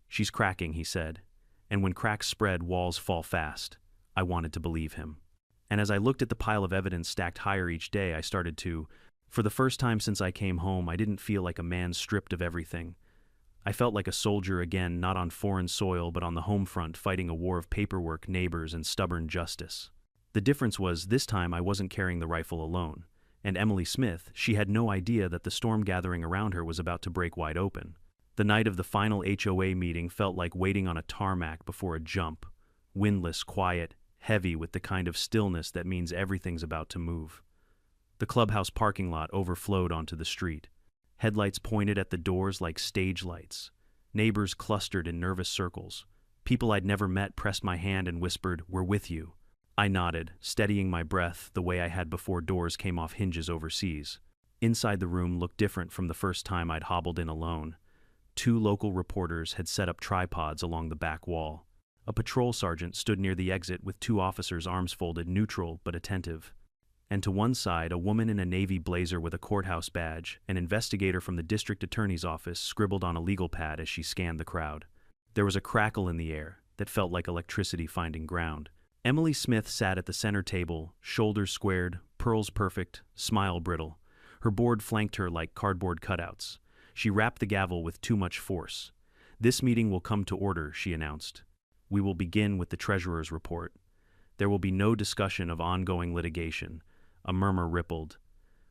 "She's cracking," he said. And when cracks spread, walls fall fast. I wanted to believe him. And as I looked at the pile of evidence stacked higher each day, I started to. For the first time since I came home, I didn't feel like a man stripped of everything. I felt like a soldier again, not on foreign soil, but on the home front, fighting a war of paperwork, neighbors, and stubborn justice. The difference was, this time I wasn't carrying the rifle alone. And Emily Smith, she had no idea that the storm gathering around her was about to break wide open. The night of the final HOA meeting felt like waiting on a tarmac before a jump. Windless, quiet, heavy with the kind of stillness that means everything's about to move. The clubhouse parking lot overflowed onto the street. Headlights pointed at the doors like stage lights. Neighbors clustered in nervous circles. People I'd never met pressed my hand and whispered, "We're with you." I nodded, steadying my breath the way I had before doors came off hinges overseas. Inside the room looked different from the first time I'd hobbled in alone. 2 local reporters had set up tripods along the back wall. A patrol sergeant stood near the exit with 2 officers, arms folded, neutral but attentive. And to one side, a woman in a navy blazer with a courthouse badge, an investigator from the district attorney's office, scribbled on a legal pad as she scanned the crowd. There was a crackle in the air that felt like electricity finding ground. Emily Smith sat at the center table, shoulders squared, pearls perfect, smile brittle. Her board flanked her like cardboard cutouts. She rapped the gavel with too much force. "This meeting will come to order," she announced. "We will begin with the treasurer's report. There will be no discussion of ongoing litigation." A murmur rippled.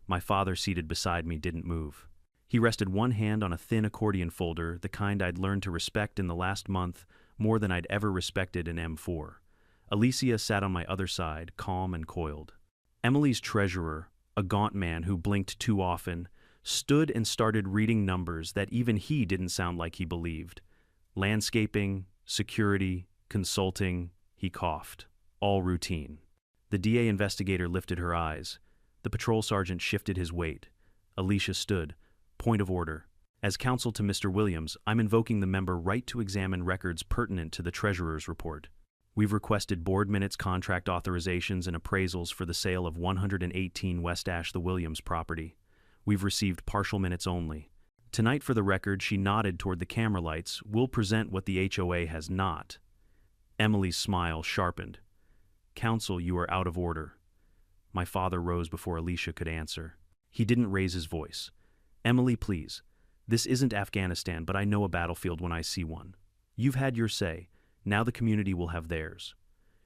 My father, seated beside me, didn't move. He rested one hand on a thin accordion folder, the kind I'd learned to respect in the last month more than I'd ever respected in M4. Alicia sat on my other side, calm and coiled. Emily's treasurer, a gaunt man who blinked too often, stood and started reading numbers that even he didn't sound like he believed. Landscaping, security, consulting, he coughed. All routine. The DA investigator lifted her eyes. The patrol sergeant shifted his weight. Alicia stood. "Point of order. As counsel to Mr. Williams, I'm invoking the member right to examine records pertinent to the treasurer's report. We've requested board minutes, contract authorizations, and appraisals for the sale of 118 West Ash, the Williams property. We've received partial minutes only. Tonight, for the record," she nodded toward the camera lights, "we'll present what the HOA has not." Emily's smile sharpened. "Counsel, you are out of order." My father rose before Alicia could answer. He didn't raise his voice. "Emily, please. This isn't Afghanistan, but I know a battlefield when I see one. You've had your say. Now the community will have theirs."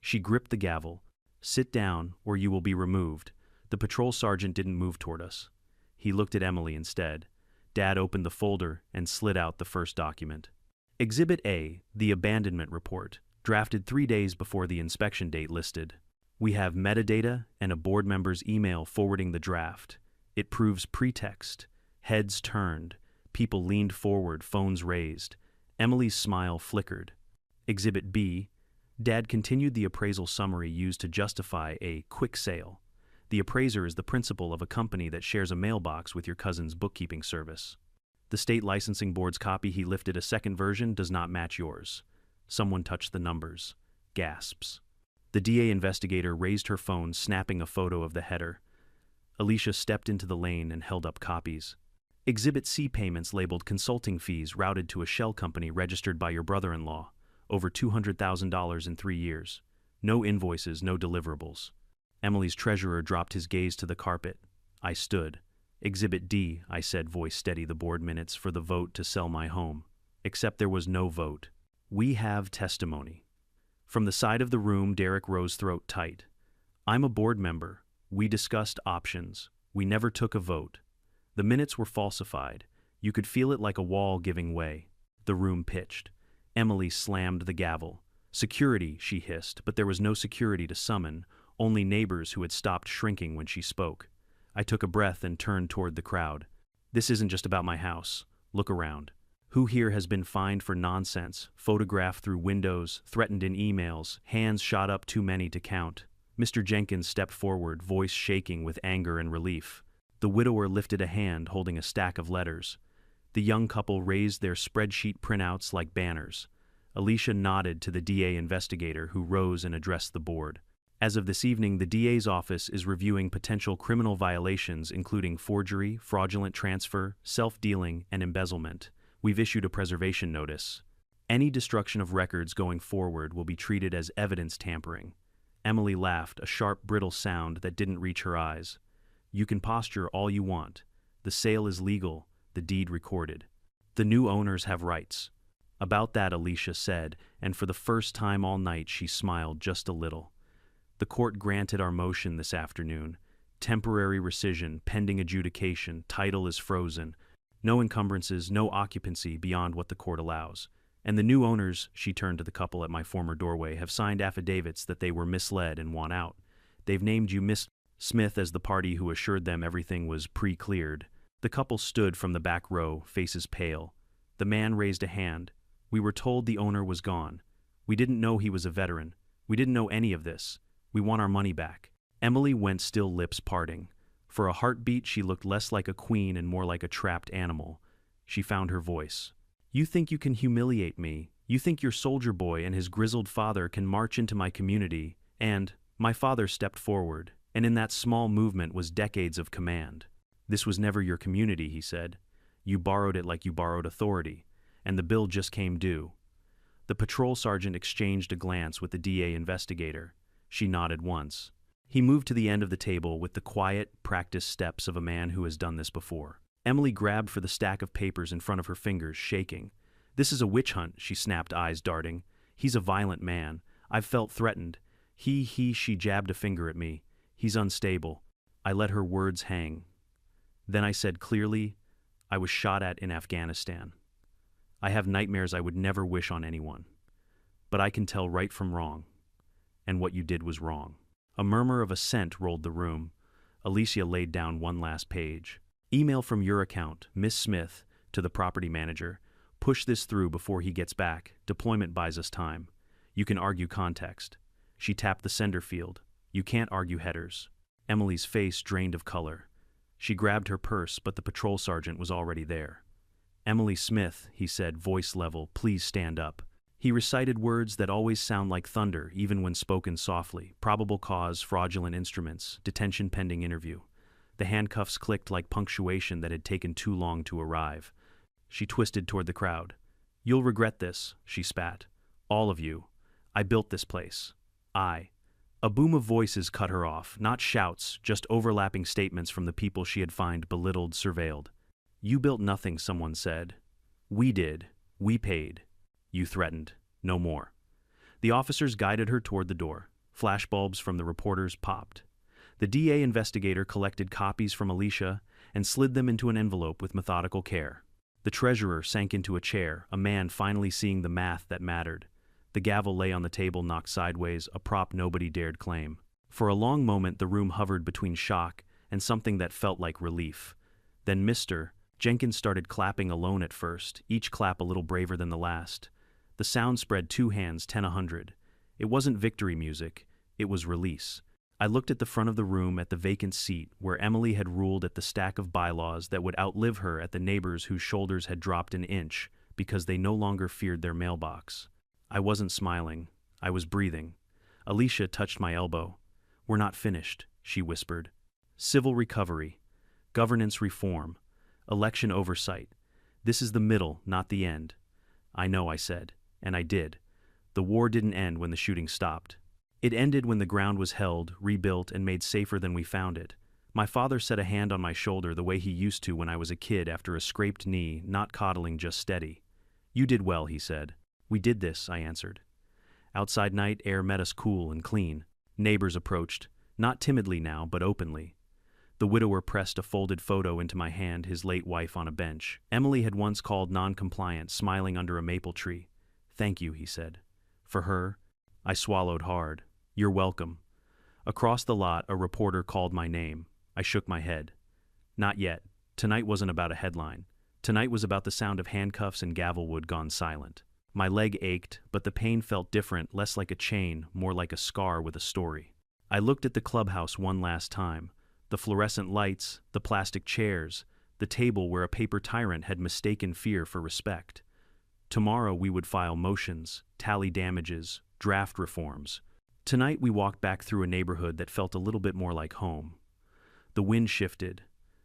She gripped the gavel. "Sit down, or you will be removed." The patrol sergeant didn't move toward us. He looked at Emily instead. Dad opened the folder and slid out the first document. Exhibit A, the abandonment report, drafted 3 days before the inspection date listed. We have metadata and a board member's email forwarding the draft. It proves pretext. Heads turned. People leaned forward, phones raised. Emily's smile flickered. Exhibit B, Dad continued the appraisal summary used to justify a quick sale. The appraiser is the principal of a company that shares a mailbox with your cousin's bookkeeping service. The state licensing board's copy he lifted, a second version, does not match yours. Someone touched the numbers. Gasps. The DA investigator raised her phone, snapping a photo of the header. Alicia stepped into the lane and held up copies. Exhibit C, payments labeled consulting fees routed to a shell company registered by your brother-in-law. Over $200,000 in 3 years. No invoices, no deliverables. Emily's treasurer dropped his gaze to the carpet. I stood. Exhibit D, I said, voice steady, the board minutes for the vote to sell my home. Except there was no vote. We have testimony. From the side of the room, Derek rose, throat tight. I'm a board member. We discussed options. We never took a vote. The minutes were falsified. You could feel it like a wall giving way. The room pitched. Emily slammed the gavel. Security, she hissed, but there was no security to summon, only neighbors who had stopped shrinking when she spoke. I took a breath and turned toward the crowd. This isn't just about my house. Look around. Who here has been fined for nonsense, photographed through windows, threatened in emails, hands shot up too many to count? Mr. Jenkins stepped forward, voice shaking with anger and relief. The widower lifted a hand holding a stack of letters. The young couple raised their spreadsheet printouts like banners. Alicia nodded to the DA investigator, who rose and addressed the board. As of this evening, the DA's office is reviewing potential criminal violations including forgery, fraudulent transfer, self-dealing, and embezzlement. We've issued a preservation notice. Any destruction of records going forward will be treated as evidence tampering. Emily laughed, a sharp, brittle sound that didn't reach her eyes. You can posture all you want. The sale is legal, the deed recorded. The new owners have rights. About that, Alicia said, and for the first time all night she smiled just a little. The court granted our motion this afternoon. Temporary rescission, pending adjudication, title is frozen. No encumbrances, no occupancy beyond what the court allows. And the new owners, she turned to the couple at my former doorway, have signed affidavits that they were misled and want out. They've named you Miss Smith as the party who assured them everything was pre-cleared. The couple stood from the back row, faces pale. The man raised a hand. We were told the owner was gone. We didn't know he was a veteran. We didn't know any of this. We want our money back. Emily went still, lips parting. For a heartbeat, she looked less like a queen and more like a trapped animal. She found her voice. You think you can humiliate me? You think your soldier boy and his grizzled father can march into my community? And my father stepped forward, and in that small movement was decades of command. This was never your community, he said. You borrowed it like you borrowed authority, and the bill just came due. The patrol sergeant exchanged a glance with the DA investigator. She nodded once. He moved to the end of the table with the quiet, practiced steps of a man who has done this before. Emily grabbed for the stack of papers in front of her fingers, shaking. This is a witch hunt, she snapped, eyes darting. He's a violent man. I've felt threatened. She jabbed a finger at me. He's unstable. I let her words hang. Then I said clearly, I was shot at in Afghanistan. I have nightmares I would never wish on anyone. But I can tell right from wrong. And what you did was wrong. A murmur of assent rolled the room. Alicia laid down one last page. Email from your account, Miss Smith, to the property manager. Push this through before he gets back. Deployment buys us time. You can argue context. She tapped the sender field. You can't argue headers. Emily's face drained of color. She grabbed her purse, but the patrol sergeant was already there. Emily Smith, he said, voice level, please stand up. He recited words that always sound like thunder, even when spoken softly. Probable cause, fraudulent instruments, detention pending interview. The handcuffs clicked like punctuation that had taken too long to arrive. She twisted toward the crowd. You'll regret this, she spat. All of you. I built this place. I. A boom of voices cut her off, not shouts, just overlapping statements from the people she had found belittled, surveilled. You built nothing, someone said. We did. We paid. You threatened. No more. The officers guided her toward the door. Flashbulbs from the reporters popped. The DA investigator collected copies from Alicia and slid them into an envelope with methodical care. The treasurer sank into a chair, a man finally seeing the math that mattered. The gavel lay on the table, knocked sideways, a prop nobody dared claim. For a long moment the room hovered between shock and something that felt like relief. Then Mr. Jenkins started clapping alone at first, each clap a little braver than the last. The sound spread 2 hands, 10-100. It wasn't victory music, it was release. I looked at the front of the room, at the vacant seat where Emily had ruled, at the stack of bylaws that would outlive her, at the neighbors whose shoulders had dropped an inch because they no longer feared their mailbox. I wasn't smiling. I was breathing. Alicia touched my elbow. We're not finished, she whispered. Civil recovery. Governance reform. Election oversight. This is the middle, not the end. I know, I said. And I did. The war didn't end when the shooting stopped. It ended when the ground was held, rebuilt, and made safer than we found it. My father set a hand on my shoulder the way he used to when I was a kid after a scraped knee, not coddling, just steady. You did well, he said. We did this, I answered. Outside night air met us cool and clean. Neighbors approached, not timidly now, but openly. The widower pressed a folded photo into my hand, his late wife on a bench. Emily had once called non-compliant, smiling under a maple tree. Thank you, he said. For her, I swallowed hard. You're welcome. Across the lot, a reporter called my name. I shook my head. Not yet. Tonight wasn't about a headline. Tonight was about the sound of handcuffs and gavelwood gone silent. My leg ached, but the pain felt different, less like a chain, more like a scar with a story. I looked at the clubhouse one last time. The fluorescent lights, the plastic chairs, the table where a paper tyrant had mistaken fear for respect. Tomorrow we would file motions, tally damages, draft reforms. Tonight we walked back through a neighborhood that felt a little bit more like home. The wind shifted.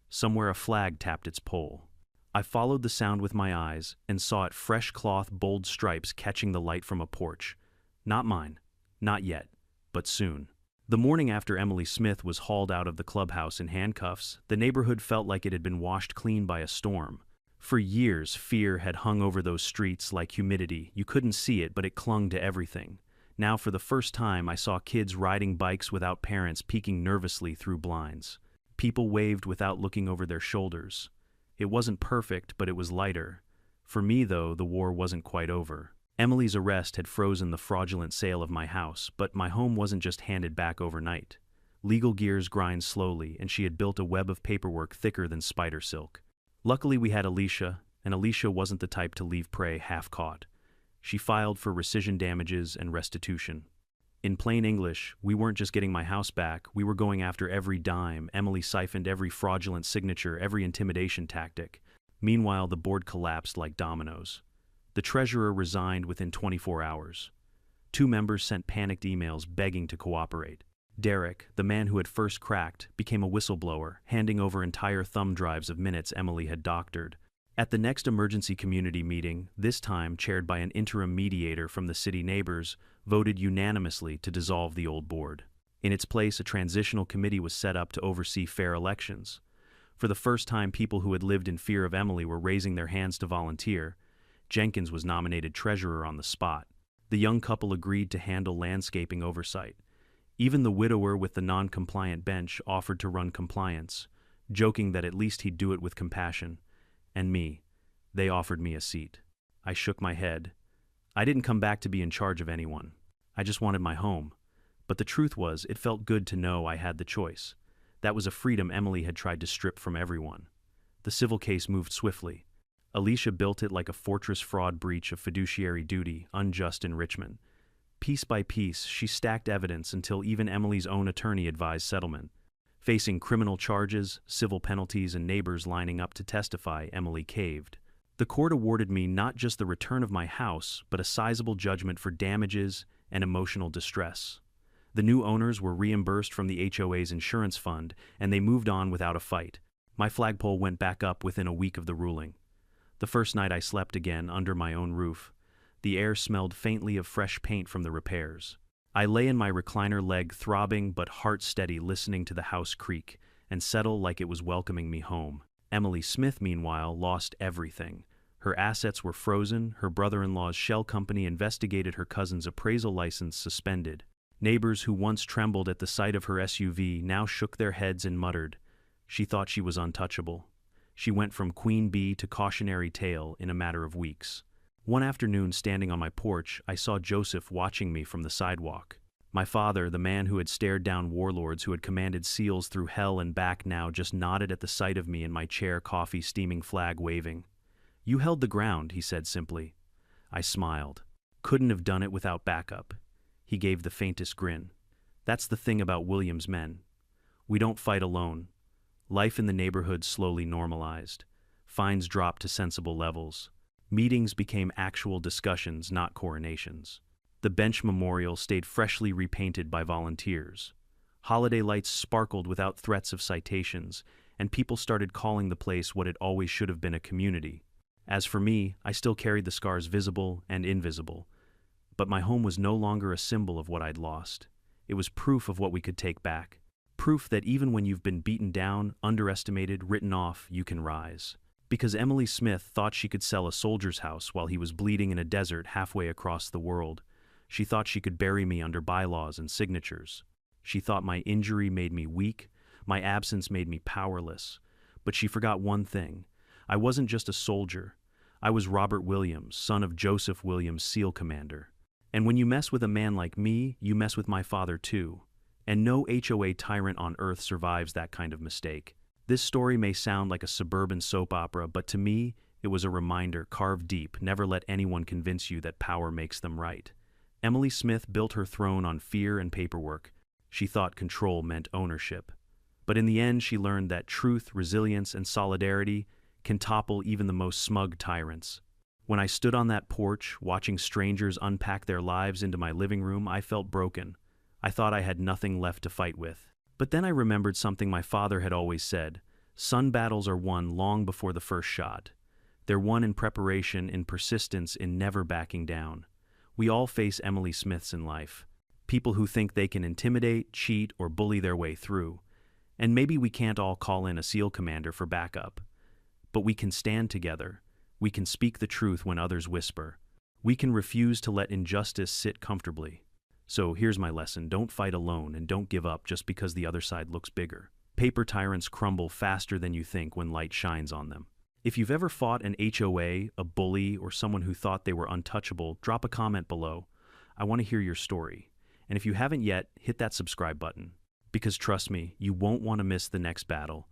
Somewhere a flag tapped its pole. I followed the sound with my eyes and saw it fresh cloth, bold stripes catching the light from a porch. Not mine. Not yet. But soon. The morning after Emily Smith was hauled out of the clubhouse in handcuffs, the neighborhood felt like it had been washed clean by a storm. For years, fear had hung over those streets like humidity. You couldn't see it, but it clung to everything. Now, for the first time, I saw kids riding bikes without parents peeking nervously through blinds. People waved without looking over their shoulders. It wasn't perfect, but it was lighter. For me, though, the war wasn't quite over. Emily's arrest had frozen the fraudulent sale of my house, but my home wasn't just handed back overnight. Legal gears grind slowly, and she had built a web of paperwork thicker than spider silk. Luckily, we had Alicia, and Alicia wasn't the type to leave prey half-caught. She filed for rescission damages and restitution. In plain English, we weren't just getting my house back, we were going after every dime. Emily siphoned every fraudulent signature, every intimidation tactic. Meanwhile, the board collapsed like dominoes. The treasurer resigned within 24 hours. 2 members sent panicked emails begging to cooperate. Derek, the man who had first cracked, became a whistleblower, handing over entire thumb drives of minutes Emily had doctored. At the next emergency community meeting, this time chaired by an interim mediator from the city neighbors, voted unanimously to dissolve the old board. In its place, a transitional committee was set up to oversee fair elections. For the first time, people who had lived in fear of Emily were raising their hands to volunteer. Jenkins was nominated treasurer on the spot. The young couple agreed to handle landscaping oversight. Even the widower with the non-compliant bench offered to run compliance, joking that at least he'd do it with compassion. And me, they offered me a seat. I shook my head. I didn't come back to be in charge of anyone. I just wanted my home. But the truth was, it felt good to know I had the choice. That was a freedom Emily had tried to strip from everyone. The civil case moved swiftly. Alicia built it like a fortress fraud breach of fiduciary duty, unjust enrichment. Piece by piece, she stacked evidence until even Emily's own attorney advised settlement. Facing criminal charges, civil penalties, and neighbors lining up to testify, Emily caved. The court awarded me not just the return of my house, but a sizable judgment for damages and emotional distress. The new owners were reimbursed from the HOA's insurance fund, and they moved on without a fight. My flagpole went back up within a week of the ruling. The first night I slept again under my own roof. The air smelled faintly of fresh paint from the repairs. I lay in my recliner, leg throbbing but heart steady, listening to the house creak and settle like it was welcoming me home. Emily Smith, meanwhile, lost everything. Her assets were frozen, her brother-in-law's shell company investigated, her cousin's appraisal license suspended. Neighbors who once trembled at the sight of her SUV now shook their heads and muttered. She thought she was untouchable. She went from queen bee to cautionary tale in a matter of weeks. One afternoon, standing on my porch, I saw Joseph watching me from the sidewalk. My father, the man who had stared down warlords who had commanded SEALs through hell and back, now just nodded at the sight of me in my chair, coffee steaming, flag waving. "You held the ground," he said simply. I smiled. Couldn't have done it without backup. He gave the faintest grin. That's the thing about Williams' men. We don't fight alone. Life in the neighborhood slowly normalized. Fines dropped to sensible levels. Meetings became actual discussions, not coronations. The bench memorial stayed freshly repainted by volunteers. Holiday lights sparkled without threats of citations, and people started calling the place what it always should have been, a community. As for me, I still carried the scars, visible and invisible. But my home was no longer a symbol of what I'd lost. It was proof of what we could take back. Proof that even when you've been beaten down, underestimated, written off, you can rise. Because Emily Smith thought she could sell a soldier's house while he was bleeding in a desert halfway across the world. She thought she could bury me under bylaws and signatures. She thought my injury made me weak, my absence made me powerless. But she forgot one thing. I wasn't just a soldier. I was Robert Williams, son of Joseph Williams, SEAL commander. And when you mess with a man like me, you mess with my father too. And no HOA tyrant on earth survives that kind of mistake. This story may sound like a suburban soap opera, but to me, it was a reminder carved deep. Never let anyone convince you that power makes them right. Emily Smith built her throne on fear and paperwork. She thought control meant ownership. But in the end, she learned that truth, resilience, and solidarity can topple even the most smug tyrants. When I stood on that porch, watching strangers unpack their lives into my living room, I felt broken. I thought I had nothing left to fight with. But then I remembered something my father had always said: son battles are won long before the first shot. They're won in preparation, in persistence, in never backing down. We all face Emily Smiths in life. People who think they can intimidate, cheat, or bully their way through. And maybe we can't all call in a SEAL commander for backup. But we can stand together. We can speak the truth when others whisper. We can refuse to let injustice sit comfortably. So here's my lesson: don't fight alone, and don't give up just because the other side looks bigger. Paper tyrants crumble faster than you think when light shines on them. If you've ever fought an HOA, a bully, or someone who thought they were untouchable, drop a comment below. I want to hear your story. And if you haven't yet, hit that subscribe button. Because trust me, you won't want to miss the next battle.